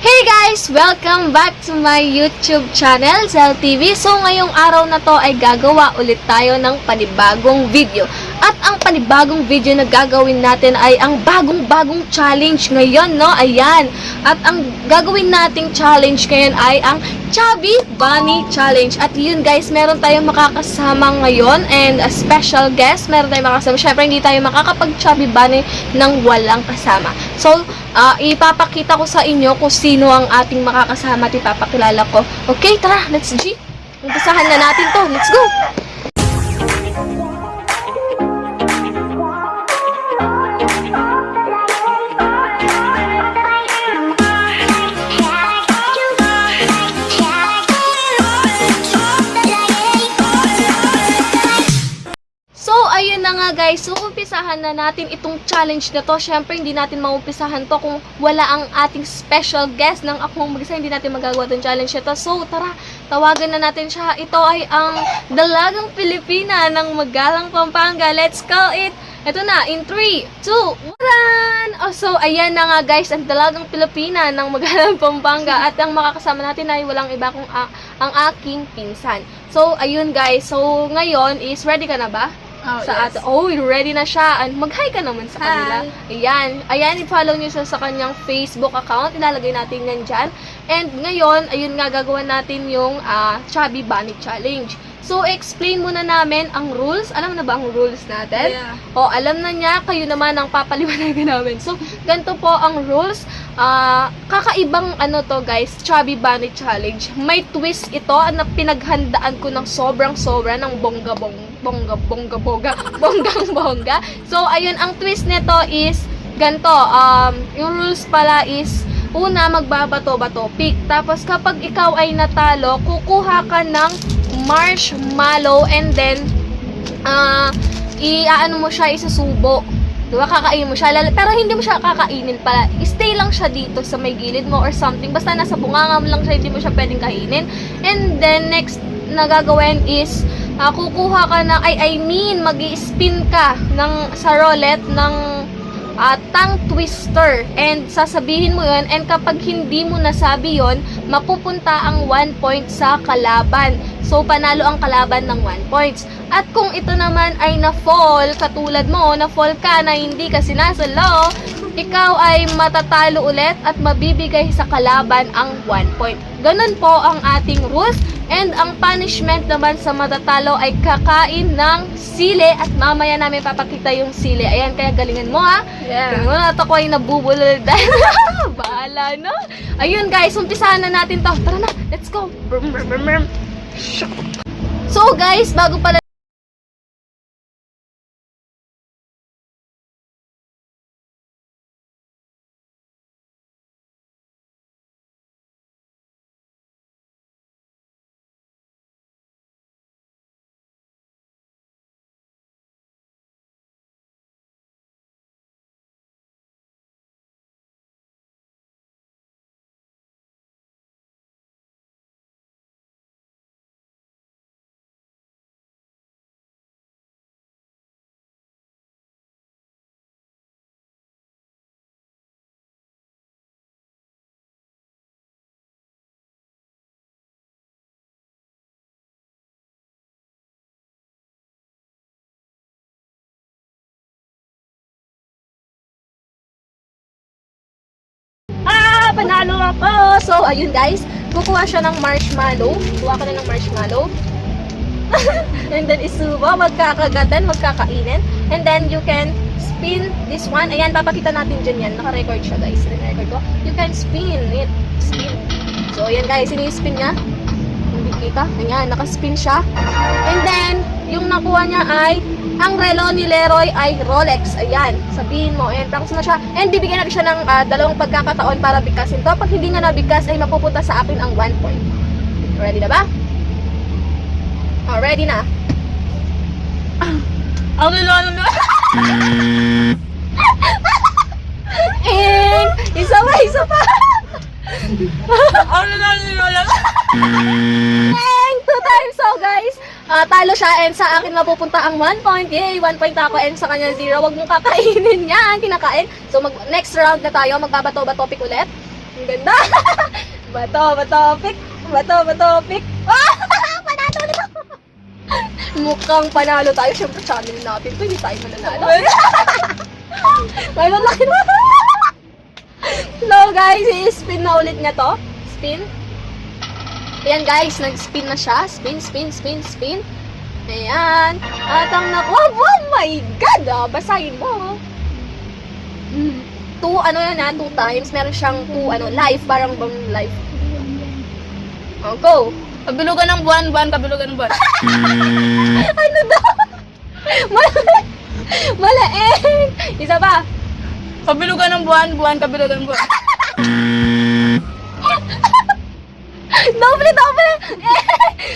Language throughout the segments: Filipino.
Hey guys! Welcome back to my YouTube channel, Zel TV. So ngayong araw na to ay gagawa ulit tayo ng panibagong video. At ang panibagong video na gagawin natin ay ang bagong-bagong challenge ngayon, no? Ayan. At ang gagawin nating challenge ngayon ay ang Chubby Bunny Challenge. At yun guys, meron tayong makakasama ngayon and a special guest. Meron tayong makakasama. Syempre hindi tayo makakapag-Chubby Bunny nang walang kasama. So, ipapakita ko sa inyo kung sino ang ating makakasama at ipapakilala ko. Okay, tara, let's G. Umpisahan na natin to. Let's go! Ayun na nga guys, so umpisahan na natin itong challenge na to. Syempre hindi natin maumpisahan to kung wala ang ating special guest ng Akong Mag-isa. Hindi natin magagawa itong challenge na to. So tara, tawagan na natin siya. Ito ay ang Dalagang Pilipina ng Magalang, Pampanga. Let's call it. Ito na, in 3, 2, 1! Oh, so ayan na nga guys, ang Dalagang Pilipina ng Magalang, Pampanga. At ang makakasama natin ay walang iba kung ang aking pinsan. So ayun guys, so ngayon is ready ka na ba? Oh, Sa yes. ready na siya. And mag-hi ka naman sa kanila. Ayan. Ayan, i-follow nyo siya sa kanyang Facebook account. Ilalagay natin yan dyan. And ngayon, ayun nga, gagawa natin yung Chubby Bunny Challenge. So, explain muna namin ang rules. Alam na ba ang rules natin? Yeah. O, alam na niya. Kayo naman ang papaliwanagan namin. So, ganito po ang rules. Kakaibang ano to guys, Chubby Bunny Challenge. May twist ito na pinaghandaan ko ng sobrang-sobra ng bonggang-bongga. So, ayun, ang twist nito is ganito. Yung rules pala is una, magbabato-bato pick. Tapos, kapag ikaw ay natalo, kukuha ka ng marshmallow and then iaano mo siya, isasubo. Diba? Kakainin mo siya. Pero hindi mo siya kakainin pala. Stay lang siya dito sa may gilid mo or something. Basta nasa bunganga mo lang siya, hindi mo siya pwedeng kainin. And then, next na gagawin is, kukuha ka ng, mag-i-spin ka sa roulette ng tongue twister. And sasabihin mo yun. And kapag hindi mo nasabi yun, mapupunta ang 1 point sa kalaban. So, panalo ang kalaban ng 1 points. At kung ito naman ay na-fall, katulad mo, na-fall ka na hindi ka sinasalo, ikaw ay matatalo ulit at mabibigay sa kalaban ang 1 point. Ganun po ang ating rules. And ang punishment naman sa matatalo ay kakain ng sili at mamaya namin papakita yung sili. Ayan, kaya galingan mo ha. Yeah. Galingan mo na ako ay nabubulol dahil bahala no. Ayun guys, umpisahan na natin to. Tara na, let's go. So guys, bago pala panalo ako. So, ayun guys, kukuha siya ng marshmallow. Kuha ka na ng marshmallow. And then isubo, magkakagatan, magkakainin. And then you can spin this one. Ayan, papakita natin dyan yan. Naka-record siya guys. Naka-record ko. You can spin it. Spin. So, ayan guys, ini-spin niya. Hindi kita. Ayan, naka-spin siya. And then, yung nakuha niya ay ang relo ni Leroy ay Rolex. Ayan, sabihin mo. Ayan, practice na siya. And bibigyan natin siya ng dalawang pagkakataon para bigkasin to. Pag hindi nga nabigkas, ay mapupunta sa akin ang 1 point. Ready na ba? Oh, ready na. Ang lalo. Isa pa. Ang lalo. 2 times. So guys, talo siya and sa akin mapupunta ang 1 point. Yay, 1 point ako and sa kanya 0. Wag mong kakainin yan, kinakain. So next round na tayo, magbabato-bato topic ulit. Ang ganda. Bato, pick. Ah! Panalo ulit ako. Mukhang panalo tayo. Siyempre, channel natin. Pwede tayo mananalo. Ay, laki na. So, guys, i-spin na ulit niya to. Spin. Ayan, guys. Nag-spin na siya. Spin. Ayan. At ang oh my God! Basahin mo. 2 times. Meron siyang 2, life. Parang bang life. Oh, go. Kabilugan ng buwan, kabilugan ng buwan. Ano daw? Malain. Isa pa. Kabilugan ng buwan, kabilugan ng buwan. Doble.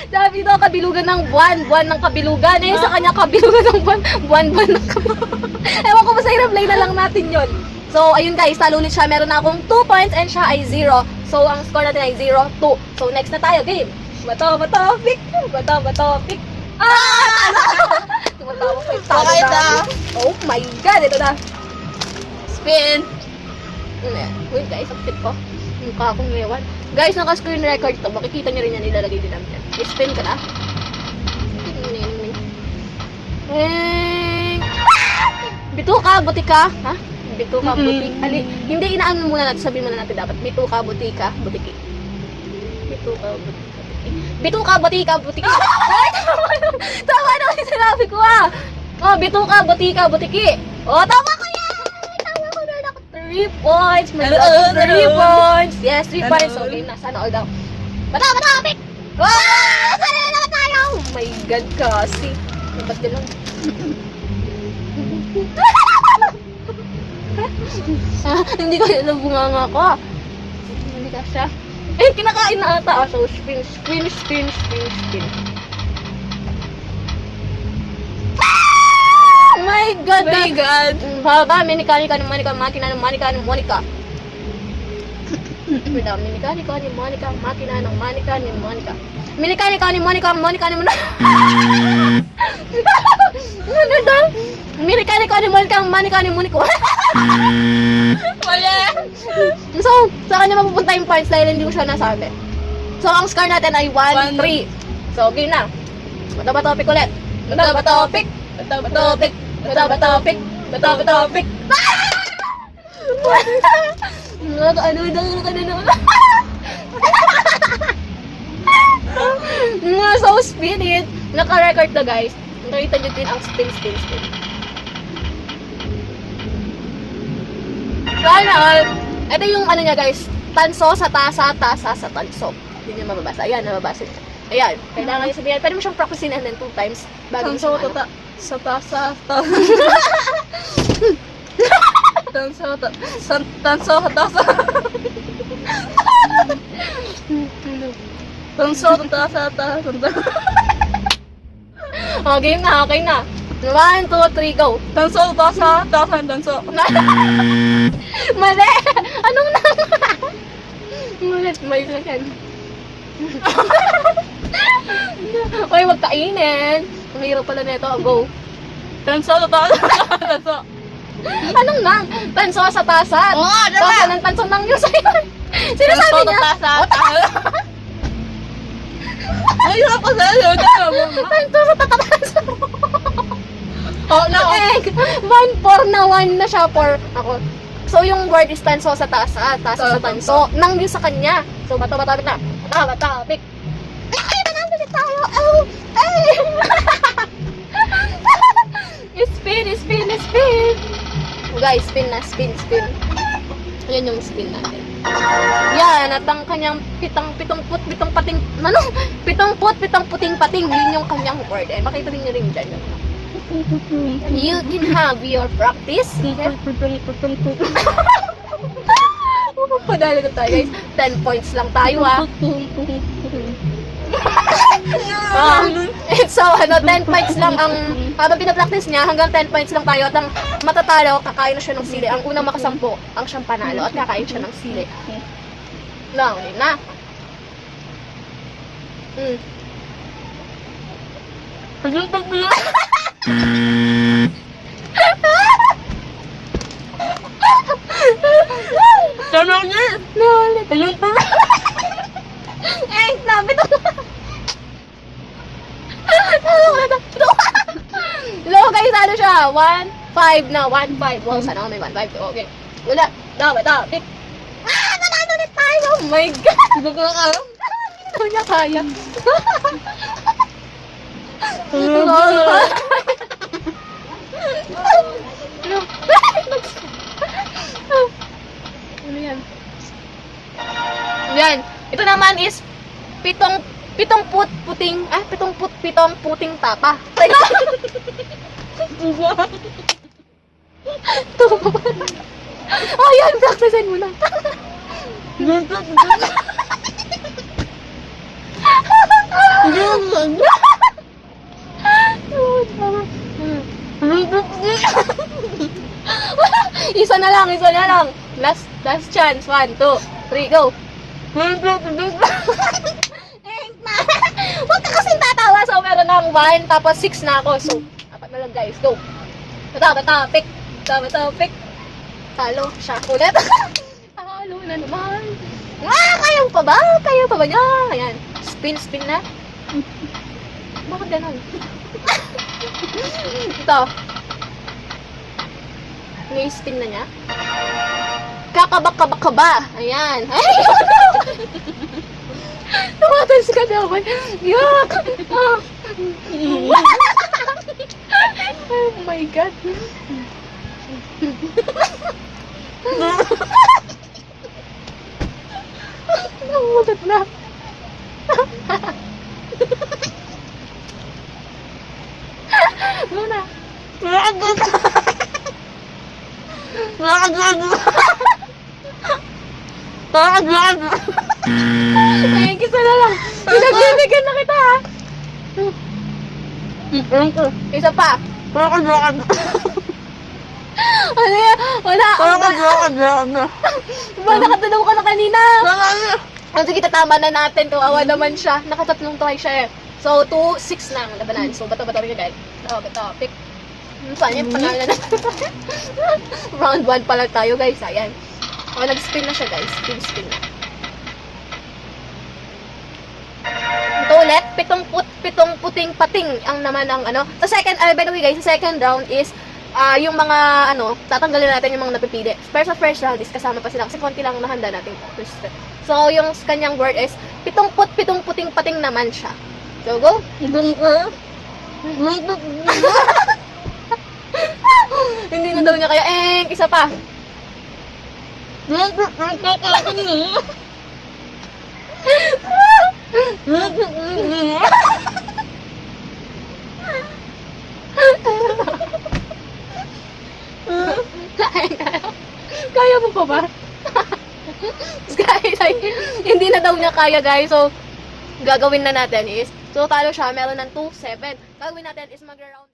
Sabi daw, kabilugan ng buwan ng kabilugan. Sa kanya, kabilugan ng buwan ng kabilugan. Ewan ko ba sa i-reply na lang natin yon. So, ayun guys, talo ulit siya. Meron na akong 2 points and siya ay 0. So, ang score natin ay 0-2. So, next na tayo, game. Bato, pick. Ah! Tumatawa ko yung talo Bakit na. Oh my God, ito na. Spin. Wait guys, ang fit ko. Mukha akong ngayon. Guys, naka-screen record to. Makikita nyo rin yan, ilalagay din namin yan. I-spin ka na. Bituka, butika. Ha? Bituka, butik. Hindi, inaan muna natin. Sabihin muna natin dapat. Bituka, butika, butiki. Bituka, butika, butiki. Ay, tama naman yung sinabi ko Oh, bituka, butika, butiki. Oh, tama ko yan! Tama ko, meron ako 3 points. Meron ako 3 points. Yes, 3 points. So, game na. Sana all down. Bata, pick! Wow! Sana na naman tayo! Oh my God, kasi. Ba't ganun? Hindi ko alam bunganga ko. Hindi ka siya. Kinakain na ata. So, spin. Oh my God! Baba, makina ng Monica. Makina ng Monica. So, sa kanya mapupunta yung points dahil hindi ko siya nasabi. So, ang score natin ay 1-3. So, game na. Bato, pick ulit. Bato, pick. So, spirit. Naka-record na, guys. Nakita nyo din ang spin. Final. Ito yung niya, guys. Tanso sa tasa, tasa sa tanso. Hindi nyo mababasa. Ayan, nababasa nyo. Ayan. Kailangan nyo sabihin. Pwede mo siyang practicein and then 2 times. Tanso sa tasa. Tanso sa tasa. Oh, game na. Okay na. 1, 2, 3, go. Tanso, tasa, tanso. Mali! Anong Mulit, may yan. Uy, wag kainin. Ang hirap pala nito. Go. Tanso, tanso. Anong nang? Tanso sa tasa. Oo nga, diba? Tanso ng tanso nang yun sa'yo. Sinasabi niya? Tasa. Ay, hirap pa sa'yo. Tanso sa tatatanso. Oh, no. 1-4 na 1 na siya for ako. So, yung word is tanso sa tasa. Tasa sa tanso. Nang yun sa kanya. So, bato, na. Bato, pick. Ay, manamit tayo. Oh, ay. Spin. Guys, spin. Ayan yung spin natin. Yan, at ang kanyang pitong puting pating. Yun yung kanyang word. Makita din nyo rin dyan. You can have your practice. Padala ko tayo, guys. 10 points lang tayo, So, 10 points lang ang habang pinapractice niya, hanggang 10 points lang tayo at ang matatalo, kakain na siya ng sili. Ang unang makasampo, ang siyang panalo at kakain siya ng sili. Lang, yun na. Tanong niya. No. ulit. Ayun pa. Na, pitong. Hello guys, ano siya? 1-5 na, 1-5. Wow, sana may 1-5. Okay. Wala. Pick. Nanalo ulit tayo. Oh my God. Hindi ko na alam. Hindi daw niya kaya. Ano yan? Yan. Ito naman is pitong puting tapa. Ito pa ba? Oh, yan. Practicein mo na. Isa na lang. Last chance. 1, 2, 3, go. Huwag ka kasing tatawa. So, meron ng 1, tapos 6 na ako. So, 4 na lang guys. Go. Bata, pick. Talo siya ulit. Talo na naman. Kaya pa ba? Kaya pa ba niya? Ayan. Spin na. Bakit ganun? Ito. May spin na niya. Kakabak-kabak-kaba. Ayan. Ay! Tumatals ka naman. Yuck! Oh my God. Namulat na. Luna. Ay, kisa na lang. Pinagbibigyan na kita, ha? Isa pa. Ano yan? Wala. Ba, nakatanaw ka na kanina. Sige, tatama na natin. Kawawa naman siya. Nakatatlong try siya eh. So, 2-6 na ang labanan. So, bato rin ka guys. Bato, pick. Saan yung pangalan na? Round 1 pa lang tayo guys. Ayan. Nag-spin na siya guys. Spin na. Ito ulit. Pitong puting pating ang naman ang ano. Sa second, by the way guys, sa second round is yung mga tatanggalin natin yung mga napipili. Pero sa first round is kasama pa sila kasi konti lang nahanda natin first step. So, yung kanyang word is pitong puting pating naman siya. So, go. Hindi na daw niya kaya. Isa pa. Kaya mo pa ba? Guys, hindi na daw niya kaya guys. So, gagawin na natin is, so talo siya, meron ng 2-7. Gagawin natin is mag-round